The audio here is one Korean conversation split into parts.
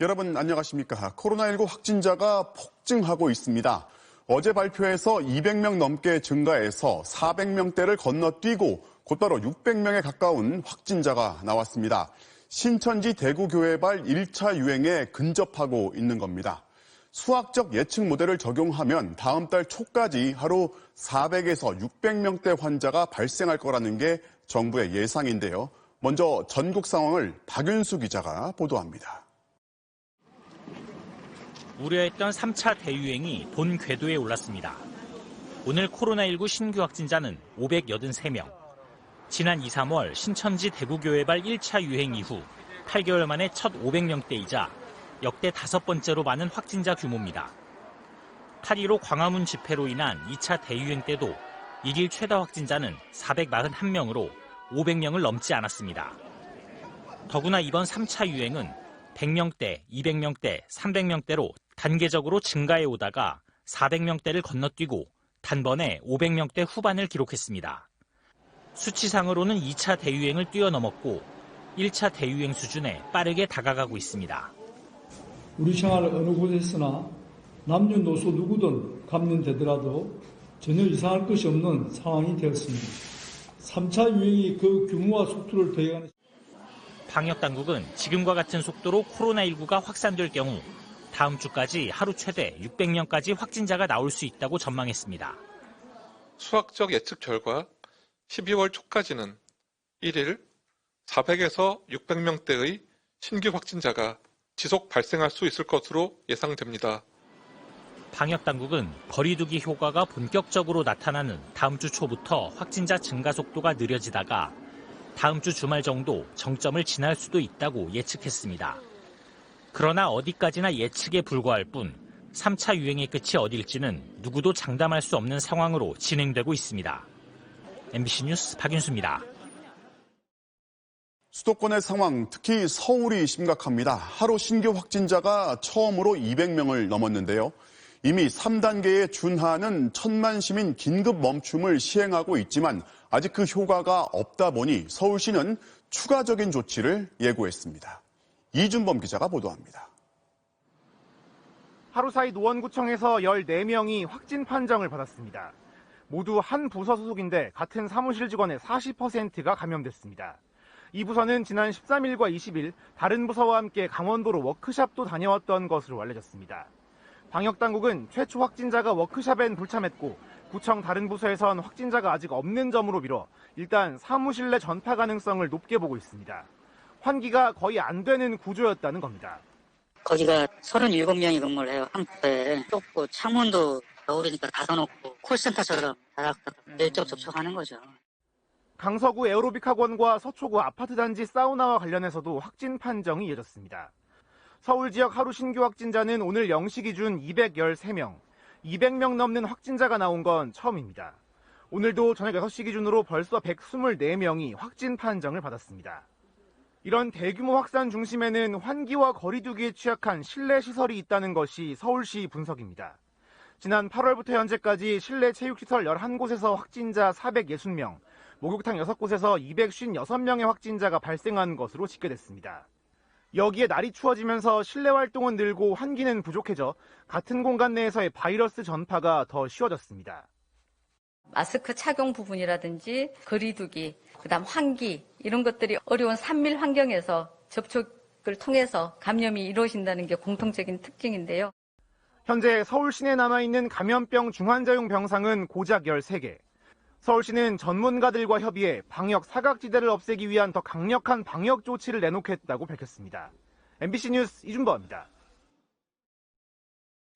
여러분 안녕하십니까? 코로나19 확진자가 폭증하고 있습니다. 어제 발표해서 200명 넘게 증가해서 400명대를 건너뛰고 곧바로 600명에 가까운 확진자가 나왔습니다. 신천지 대구교회발 1차 유행에 근접하고 있는 겁니다. 수학적 예측 모델을 적용하면 다음 달 초까지 하루 400에서 600명대 환자가 발생할 거라는 게 정부의 예상인데요. 먼저 전국 상황을 박윤수 기자가 보도합니다. 우려했던 3차 대유행이 본 궤도에 올랐습니다. 오늘 코로나19 신규 확진자는 583명. 지난 2, 3월 신천지 대구교회발 1차 유행 이후 8개월 만에 첫 500명대이자 역대 5번째로 많은 확진자 규모입니다. 8.15 광화문 집회로 인한 2차 대유행 때도 이길 최다 확진자는 441명으로 500명을 넘지 않았습니다. 더구나 이번 3차 유행은 100명대, 200명대, 300명대로 단계적으로 증가해 오다가 400명대를 건너뛰고 단번에 500명대 후반을 기록했습니다. 수치상으로는 2차 대유행을 뛰어넘었고 1차 대유행 수준에 빠르게 다가가고 있습니다. 우리 생활 어느 곳에서나 남녀노소 누구든 감염되더라도 전혀 이상할 것이 없는 상황이 되었습니다. 3차 유행이 그 규모와 속도를 더해가는 방역당국은 지금과 같은 속도로 코로나19가 확산될 경우 다음 주까지 하루 최대 600명까지 확진자가 나올 수 있다고 전망했습니다. 수학적 예측 결과 12월 초까지는 1일 400에서 600명대의 신규 확진자가 지속 발생할 수 있을 것으로 예상됩니다. 방역당국은 거리두기 효과가 본격적으로 나타나는 다음 주 초부터 확진자 증가 속도가 느려지다가 다음 주 주말 정도 정점을 지날 수도 있다고 예측했습니다. 그러나 어디까지나 예측에 불과할 뿐 3차 유행의 끝이 어딜지는 누구도 장담할 수 없는 상황으로 진행되고 있습니다. MBC 뉴스 박윤수입니다. 수도권의 상황, 특히 서울이 심각합니다. 하루 신규 확진자가 처음으로 200명을 넘었는데요. 이미 3단계에 준하는 1,000만 시민 긴급 멈춤을 시행하고 있지만 아직 그 효과가 없다 보니 서울시는 추가적인 조치를 예고했습니다. 이준범 기자가 보도합니다. 하루 사이 노원구청에서 14명이 확진 판정을 받았습니다. 모두 한 부서 소속인데 같은 사무실 직원의 40%가 감염됐습니다. 이 부서는 지난 13일과 20일 다른 부서와 함께 강원도로 워크숍도 다녀왔던 것으로 알려졌습니다. 방역당국은 최초 확진자가 워크숍엔 불참했고 구청 다른 부서에선 확진자가 아직 없는 점으로 미뤄 일단 사무실 내 전파 가능성을 높게 보고 있습니다. 환기가 거의 안 되는 구조였다는 겁니다. 거기가 37명이 근무를 해요. 한 부서에 좁고 창문도 겨울이니까 닫아놓고 콜센터처럼 다닥다닥 밀접 접촉하는 거죠. 강서구 에어로빅 학원과 서초구 아파트 단지 사우나와 관련해서도 확진 판정이 이어졌습니다. 서울 지역 하루 신규 확진자는 오늘 0시 기준 213명, 200명 넘는 확진자가 나온 건 처음입니다. 오늘도 저녁 6시 기준으로 벌써 124명이 확진 판정을 받았습니다. 이런 대규모 확산 중심에는 환기와 거리두기에 취약한 실내 시설이 있다는 것이 서울시 분석입니다. 지난 8월부터 현재까지 실내 체육시설 11곳에서 확진자 460명, 목욕탕 6곳에서 256명의 확진자가 발생한 것으로 집계됐습니다. 여기에 날이 추워지면서 실내 활동은 늘고 환기는 부족해져 같은 공간 내에서의 바이러스 전파가 더 쉬워졌습니다. 마스크 착용 부분이라든지 거리두기, 그다음 환기 이런 것들이 어려운 산밀 환경에서 접촉을 통해서 감염이 이루어진다는 게 공통적인 특징인데요. 현재 서울 시내에 남아있는 감염병 중환자용 병상은 고작 13개. 서울시는 전문가들과 협의해 방역 사각지대를 없애기 위한 더 강력한 방역 조치를 내놓겠다고 밝혔습니다. MBC 뉴스 이준범입니다.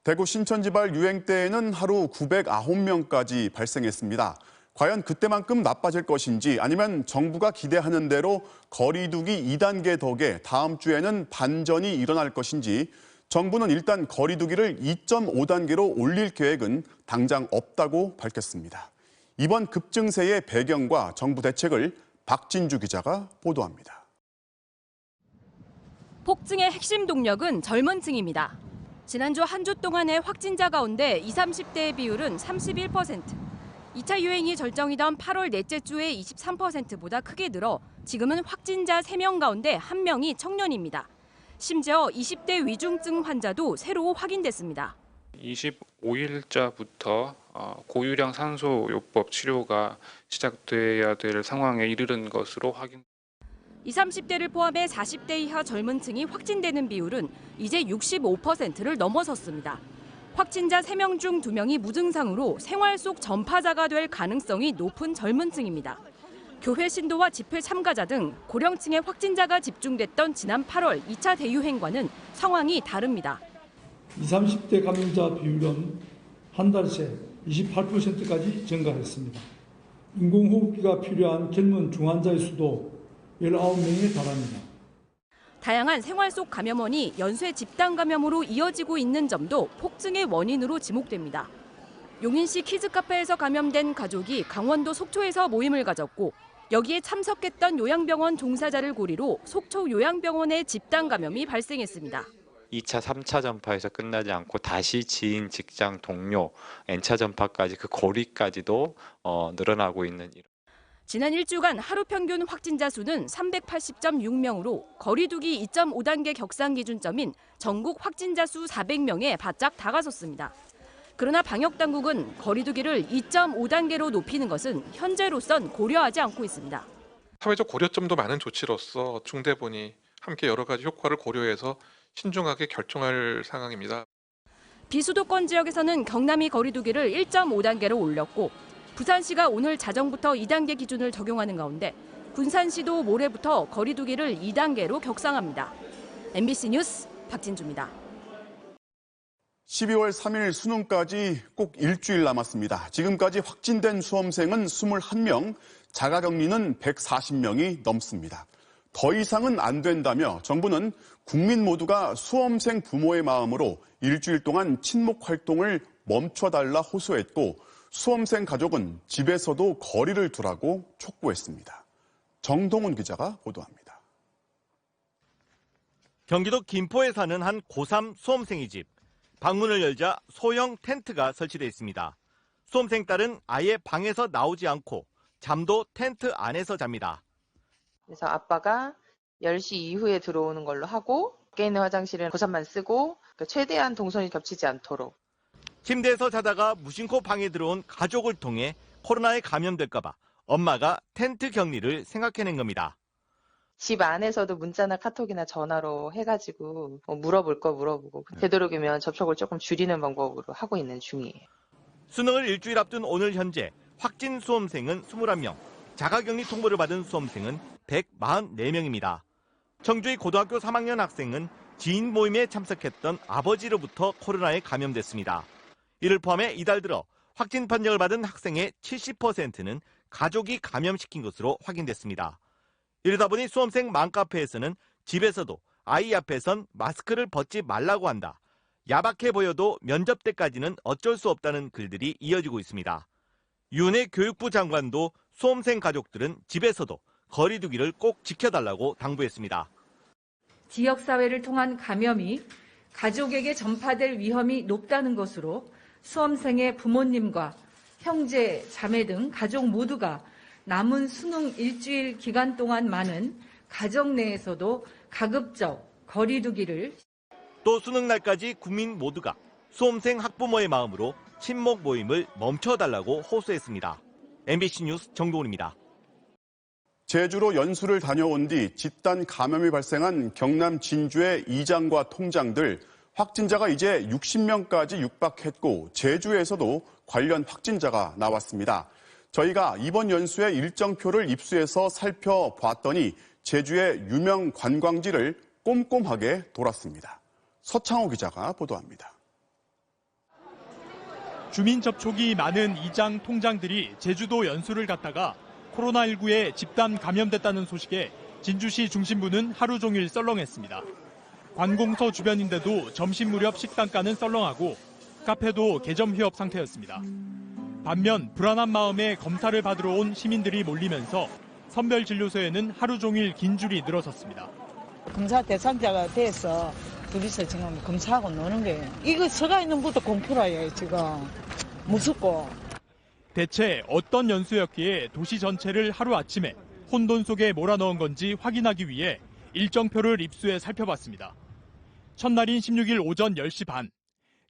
대구 신천지발 유행 때에는 하루 909명까지 발생했습니다. 과연 그때만큼 나빠질 것인지 아니면 정부가 기대하는 대로 거리두기 2단계 덕에 다음 주에는 반전이 일어날 것인지 정부는 일단 거리두기를 2.5단계로 올릴 계획은 당장 없다고 밝혔습니다. 이번 급증세의 배경과 정부 대책을 박진주 기자가 보도합니다. 폭증의 핵심 동력은 젊은 층입니다. 지난주 한 주 동안의 확진자 가운데 20, 30대의 비율은 31%. 2차 유행이 절정이던 8월 넷째 주에 23%보다 크게 늘어 지금은 확진자 3명 가운데 1명이 청년입니다. 심지어 20대 위중증 환자도 새로 확인됐습니다. 25일자부터 고유량 산소요법 치료가 시작돼야 될 상황에 이르는 것으로 확인. 20, 30대를 포함해 40대 이하 젊은 층이 확진되는 비율은 이제 65%를 넘어섰습니다. 확진자 3명 중 2명이 무증상으로 생활 속 전파자가 될 가능성이 높은 젊은 층입니다. 교회 신도와 집회 참가자 등 고령층의 확진자가 집중됐던 지난 8월 2차 대유행과는 상황이 다릅니다. 20, 30대 감염자 비율은 한 달 새 28%까지 증가했습니다. 인공호흡기가 필요한 젊은 중환자의 수도 19명에 달합니다. 다양한 생활 속 감염원이 연쇄 집단 감염으로 이어지고 있는 점도 폭증의 원인으로 지목됩니다. 용인시 키즈카페에서 감염된 가족이 강원도 속초에서 모임을 가졌고 여기에 참석했던 요양병원 종사자를 고리로 속초 요양병원의 집단 감염이 발생했습니다. 2차, 3차 전파에서 끝나지 않고 다시 지인, 직장, 동료, N차 전파까지 그 고리까지도 늘어나고 있는 일. 지난 일주간 하루 평균 확진자 수는 380.6명으로 거리두기 2.5단계 격상 기준점인 전국 확진자 수 400명에 바짝 다가섰습니다. 그러나 방역당국은 거리두기를 2.5단계로 높이는 것은 현재로선 고려하지 않고 있습니다. 사회적 고려점도 많은 조치로서 중대본이 함께 여러 가지 효과를 고려해서 신중하게 결정할 상황입니다. 비수도권 지역에서는 경남이 거리두기를 1.5단계로 올렸고 부산시가 오늘 자정부터 2단계 기준을 적용하는 가운데 군산시도 모레부터 거리두기를 2단계로 격상합니다. MBC 뉴스 박진주입니다. 12월 3일 수능까지 꼭 일주일 남았습니다. 지금까지 확진된 수험생은 21명, 자가격리는 140명이 넘습니다. 더 이상은 안 된다며 정부는 국민 모두가 수험생 부모의 마음으로 일주일 동안 친목 활동을 멈춰달라 호소했고 수험생 가족은 집에서도 거리를 두라고 촉구했습니다. 정동훈 기자가 보도합니다. 경기도 김포에 사는 한 고3 수험생의 집. 방문을 열자 소형 텐트가 설치되어 있습니다. 수험생 딸은 아예 방에서 나오지 않고 잠도 텐트 안에서 잡니다. 그래서 아빠가 10시 이후에 들어오는 걸로 하고 밖에 있는 화장실은 고3만 쓰고 최대한 동선이 겹치지 않도록. 침대에서 자다가 무심코 방에 들어온 가족을 통해 코로나에 감염될까 봐 엄마가 텐트 격리를 생각해낸 겁니다. 집 안에서도 문자나 카톡이나 전화로 해가지고 물어볼 거 물어보고 되도록이면 접촉을 조금 줄이는 방법으로 하고 있는 중이에요. 수능을 일주일 앞둔 오늘 현재 확진 수험생은 21명, 자가격리 통보를 받은 수험생은 144명입니다. 청주의 고등학교 3학년 학생은 지인 모임에 참석했던 아버지로부터 코로나에 감염됐습니다. 이를 포함해 이달 들어 확진 판정을 받은 학생의 70%는 가족이 감염시킨 것으로 확인됐습니다. 이러다 보니 수험생 맘카페에서는 집에서도 아이 앞에선 마스크를 벗지 말라고 한다. 야박해 보여도 면접 때까지는 어쩔 수 없다는 글들이 이어지고 있습니다. 윤해 교육부 장관도 수험생 가족들은 집에서도 거리두기를 꼭 지켜달라고 당부했습니다. 지역사회를 통한 감염이 가족에게 전파될 위험이 높다는 것으로 수험생의 부모님과 형제, 자매 등 가족 모두가 남은 수능 일주일 기간 동안만은 가정 내에서도 가급적 거리두기를. 또 수능 날까지 국민 모두가 수험생 학부모의 마음으로 친목 모임을 멈춰달라고 호소했습니다. MBC 뉴스 정동훈입니다. 제주로 연수를 다녀온 뒤 집단 감염이 발생한 경남 진주의 이장과 통장들 확진자가 이제 60명까지 육박했고 제주에서도 관련 확진자가 나왔습니다. 저희가 이번 연수의 일정표를 입수해서 살펴봤더니 제주의 유명 관광지를 꼼꼼하게 돌았습니다. 서창호 기자가 보도합니다. 주민 접촉이 많은 이장 통장들이 제주도 연수를 갔다가 코로나19에 집단 감염됐다는 소식에 진주시 중심부는 하루 종일 썰렁했습니다. 관공서 주변인데도 점심 무렵 식당가는 썰렁하고 카페도 개점 휴업 상태였습니다. 반면 불안한 마음에 검사를 받으러 온 시민들이 몰리면서 선별진료소에는 하루 종일 긴 줄이 늘어섰습니다. 검사 대상자가 돼서 둘이서 지금 검사하고 노는 거예요. 이거 서가 있는 것도 공포라요, 지금. 무섭고. 대체 어떤 연수였기에 도시 전체를 하루아침에 혼돈 속에 몰아넣은 건지 확인하기 위해 일정표를 입수해 살펴봤습니다. 첫날인 16일 오전 10시 반,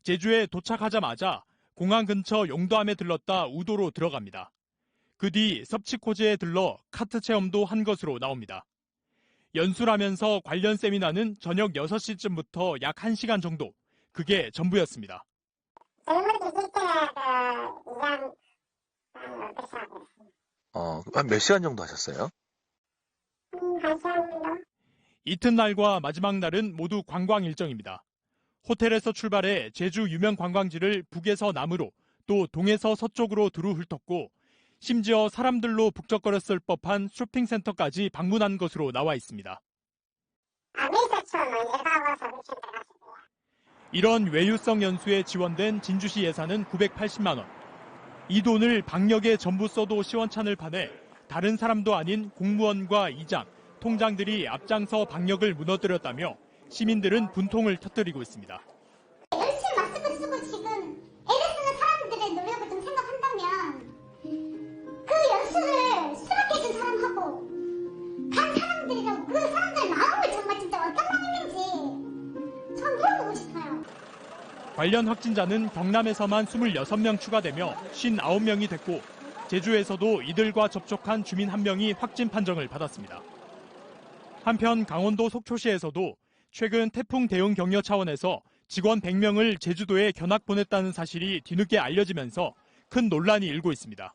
제주에 도착하자마자 공항 근처 용도함에 들렀다 우도로 들어갑니다. 그 뒤 섭취코지에 들러 카트 체험도 한 것으로 나옵니다. 연수하면서 관련 세미나는 저녁 6시쯤부터 약 1시간 정도, 그게 전부였습니다. 한 몇 시간 정도 하셨어요? 이튿날과 마지막 날은 모두 관광 일정입니다. 호텔에서 출발해 제주 유명 관광지를 북에서 남으로 또 동에서 서쪽으로 두루 훑었고 심지어 사람들로 북적거렸을 법한 쇼핑센터까지 방문한 것으로 나와 있습니다. 이런 외유성 연수에 지원된 진주시 예산은 980만 원. 이 돈을 방역에 전부 써도 시원찮을 판에 다른 사람도 아닌 공무원과 이장, 통장들이 앞장서 방역을 무너뜨렸다며 시민들은 분통을 터뜨리고 있습니다. 열심히 마스크 쓰고 지금 애를 쓰는 사람들의 노력을 좀 생각한다면 그 연수를 수락해준 사람하고 간 사람들이랑 그 사람들 마음을 정말 진짜 어떤 마음인지 전 물어보고 싶어요. 관련 확진자는 경남에서만 26명 추가되며 59명이 됐고 제주에서도 이들과 접촉한 주민 1명이 확진 판정을 받았습니다. 한편 강원도 속초시에서도 최근 태풍 대응 격려 차원에서 직원 100명을 제주도에 견학 보냈다는 사실이 뒤늦게 알려지면서 큰 논란이 일고 있습니다.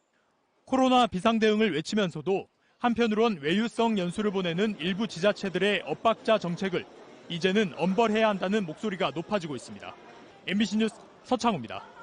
코로나 비상대응을 외치면서도 한편으론 외유성 연수를 보내는 일부 지자체들의 엇박자 정책을 이제는 엄벌해야 한다는 목소리가 높아지고 있습니다. MBC 뉴스 서창호입니다.